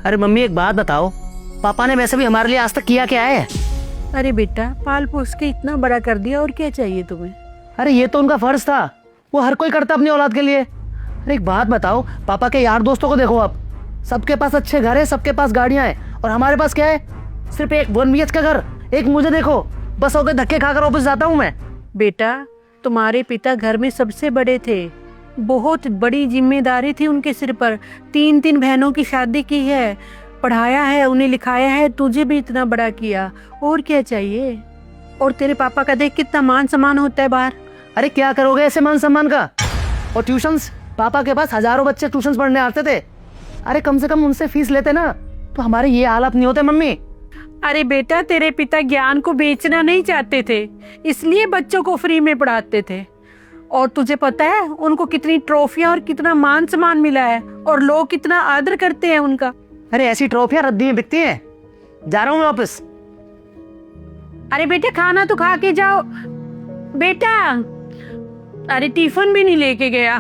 अरे मम्मी एक बात बताओ, पापा ने वैसे भी हमारे लिए आज तक किया क्या है? अरे बेटा, पाल पोस के इतना बड़ा कर दिया, और क्या चाहिए तुम्हें? अरे ये तो उनका फर्ज था, वो हर कोई करता अपनी औलाद के लिए। अरे एक बात बताओ, पापा के यार दोस्तों को देखो, आप सबके पास अच्छे घर है, सबके पास गाड़ियां हैं, और हमारे पास क्या है? सिर्फ एक 1 BH का घर। एक मुझे देखो, बस होकर धक्के खाकर ऑफिस जाता हूँ मैं। बेटा, तुम्हारे पिता घर में सबसे बड़े थे, बहुत बड़ी जिम्मेदारी थी उनके सिर पर। 3 बहनों की शादी की है, पढ़ाया है, उन्हें लिखाया है, तुझे भी इतना बड़ा किया, और क्या चाहिए? और तेरे पापा का देख कितना मान सम्मान होता है बाहर। अरे क्या करोगे ऐसे मान सम्मान का? और ट्यूशंस, पापा के पास हजारों बच्चे ट्यूशंस पढ़ने आते थे। अरे कम से कम उनसे फीस लेते ना, तो हमारे ये हालात नहीं होते मम्मी। अरे बेटा, तेरे पिता ज्ञान को बेचना नहीं चाहते थे, इसलिए बच्चों को फ्री में पढ़ाते थे। और तुझे पता है उनको कितनी ट्रॉफियां और कितना मान सम्मान मिला है, और लोग कितना आदर करते हैं उनका। अरे ऐसी ट्रॉफियां रद्दी में बिकती हैं। जा रहा हूँ मैं वापस। अरे बेटा, खाना तो खा के जाओ बेटा। अरे टिफिन भी नहीं लेके गया।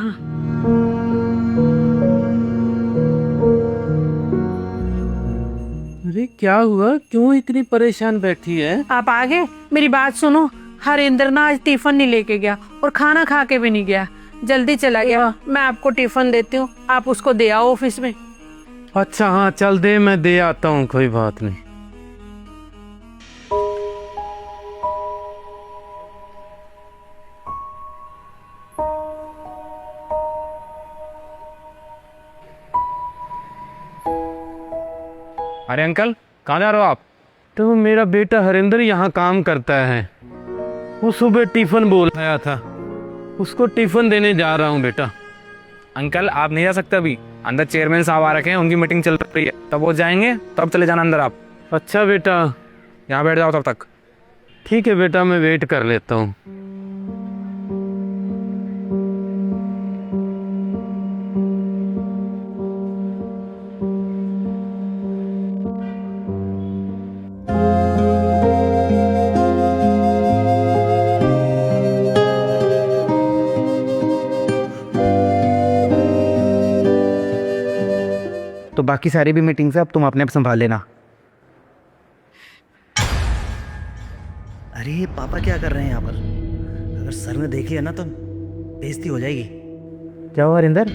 अरे क्या हुआ, क्यों इतनी परेशान बैठी है? आप आगे मेरी बात सुनो। हरेंद्र ना आज टिफिन नहीं लेके गया, और खाना खा के भी नहीं गया, जल्दी चला गया। मैं आपको टिफिन देती हूँ, आप उसको दे आओ ऑफिस में। अच्छा हाँ चल दे, मैं दे आता हूँ, कोई बात नहीं। अरे अंकल, कहाँ जा रहे हो आप? तो मेरा बेटा हरिंदर यहाँ काम करता है, वो सुबह टिफिन बोल आया था, उसको टिफिन देने जा रहा हूँ बेटा। अंकल आप नहीं जा सकते, अभी अंदर चेयरमैन साहब आ रखे हैं, उनकी मीटिंग चल रही है, तब वो जाएंगे तब चले जाना अंदर आप। अच्छा बेटा, यहाँ बैठ जाओ तब तक। ठीक है बेटा, मैं वेट कर लेता हूँ। तो बाकी सारी भी मीटिंग से अब तुम अपने आप संभाल लेना। अरे पापा क्या कर रहे हैं यहाँ पर? अगर सर ने देख लिया ना तो बेइज्जती हो जाएगी। जाओ हरिंदर।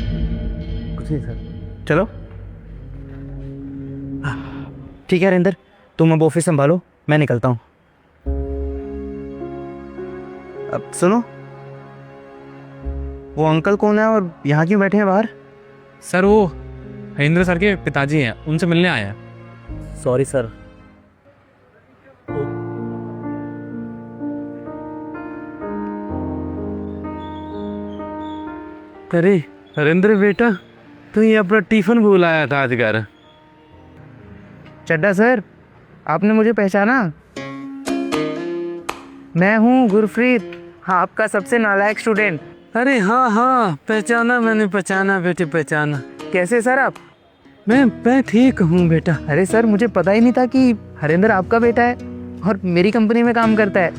कुछ नहीं सर। चलो। ठीक है हरिंदर, तुम अब ऑफिस संभालो, मैं निकलता हूँ। अब सुनो, वो अंकल कौन है और यहाँ क्यों बैठे हैं बाहर? सर वो हरिंद्र सर के पिताजी हैं, उनसे मिलने आए हैं। Sorry sir. अरे हरिंदर बेटा, तू ये अपना टिफिन भूल आया था आज घर। चड्डा सर, आपने मुझे पहचाना? मैं हूँ गुरप्रीत, हाँ आपका सबसे नालायक स्टूडेंट। अरे हाँ हाँ पहचाना, मैंने पहचाना बेटे, पहचाना। कैसे सर आप? मैं ठीक हूँ बेटा। अरे सर, मुझे पता ही नहीं था कि हरिंदर आपका बेटा है और मेरी कंपनी में काम करता है।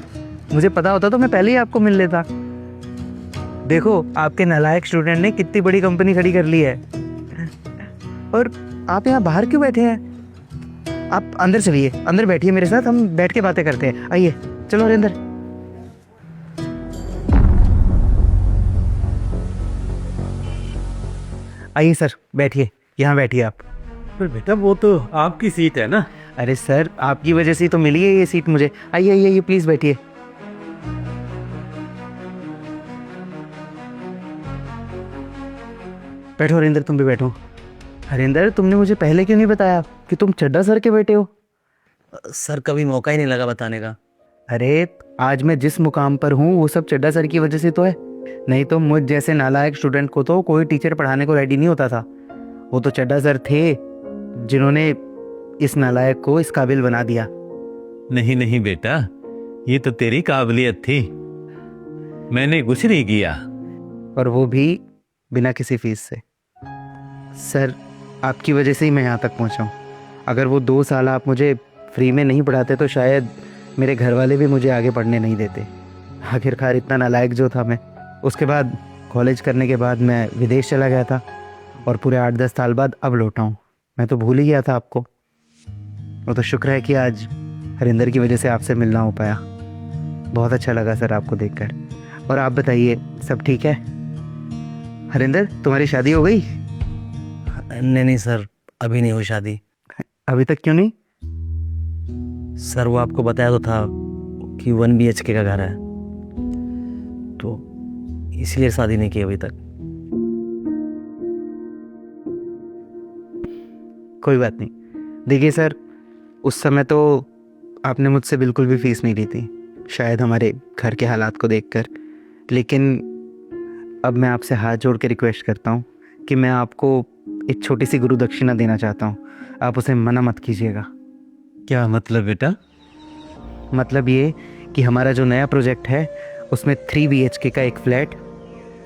मुझे पता होता तो मैं पहले ही आपको मिल लेता। देखो आपके नालायक स्टूडेंट ने कितनी बड़ी कंपनी खड़ी कर ली है। और आप यहाँ बाहर क्यों बैठे हैं? आप अंदर चलिए, अंदर बैठिए मेरे साथ, हम बैठ के बातें करते हैं। आइए चलो हरिंदर। आइए सर, बैठिए, यहाँ बैठिए आप। पर बेटा वो तो आपकी सीट है ना। अरे सर, आपकी वजह से तो मिली है ये सीट मुझे। आइए आइए आइए, प्लीज बैठिए। बैठो हरिंदर, तुम भी बैठो। हरिंदर, तुमने मुझे पहले क्यों नहीं बताया कि तुम चड्डा सर के बेटे हो? सर कभी मौका ही नहीं लगा बताने का। अरे आज मैं जिस मुकाम पर हूँ वो सब चड्डा सर की वजह से तो है, नहीं तो मुझ जैसे नालायक स्टूडेंट को तो कोई टीचर पढ़ाने को रेडी नहीं होता था। वो तो चड्डा सर थे जिन्होंने इस नालायक को इस काबिल बना दिया। नहीं नहीं बेटा, ये तो तेरी काबिलियत थी, मैंने कुछ नहीं किया। और वो भी बिना किसी फीस से। सर, आपकी वजह से ही मैं यहाँ तक पहुँचा हूँ। अगर वो 2 साल आप मुझे फ्री में नहीं पढ़ाते तो शायद मेरे घर वाले भी मुझे आगे पढ़ने नहीं देते। आखिरकार इतना नालायक जो था मैं। उसके बाद कॉलेज करने के बाद मैं विदेश चला गया था और पूरे 8-10 साल बाद अब लौटा हूँ। मैं तो भूल ही गया था आपको। वो तो शुक्र है कि आज हरिंदर की वजह से आपसे मिलना हो पाया। बहुत अच्छा लगा सर आपको देखकर। और आप बताइए, सब ठीक है? हरिंदर, तुम्हारी शादी हो गई? नहीं सर, अभी नहीं हुई शादी। अभी तक क्यों नहीं? सर वो आपको बताया तो था कि 1 BHK का घर है, तो इसलिए शादी नहीं की अभी तक। कोई बात नहीं। देखिए सर, उस समय तो आपने मुझसे बिल्कुल भी फीस नहीं ली थी, शायद हमारे घर के हालात को देखकर। लेकिन अब मैं आपसे हाथ जोड़ के रिक्वेस्ट करता हूँ कि मैं आपको एक छोटी सी गुरु दक्षिणा देना चाहता हूँ। आप उसे मना मत कीजिएगा। क्या मतलब बेटा? मतलब ये कि हमारा जो नया प्रोजेक्ट है उसमें 3 BHK का एक फ्लैट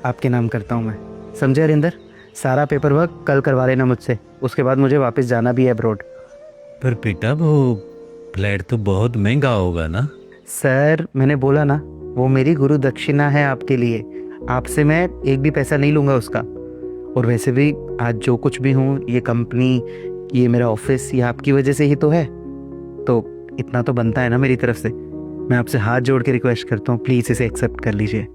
आपके नाम करता हूँ मैं। समझे हरिंदर? सारा पेपर वर्क कल करवा लेना मुझसे, उसके बाद मुझे वापस जाना भी है अब्रॉड। पर बेटा वो फ्लैट तो बहुत महंगा होगा ना? सर मैंने बोला ना, वो मेरी गुरु दक्षिणा है आपके लिए। आपसे मैं एक भी पैसा नहीं लूँगा उसका। और वैसे भी आज जो कुछ भी हूँ, ये कंपनी, ये मेरा ऑफिस, ये आपकी वजह से ही तो है। तो इतना तो बनता है ना मेरी तरफ से। मैं आपसे हाथ जोड़ के रिक्वेस्ट करता हूँ, प्लीज़ इसे एक्सेप्ट कर लीजिए।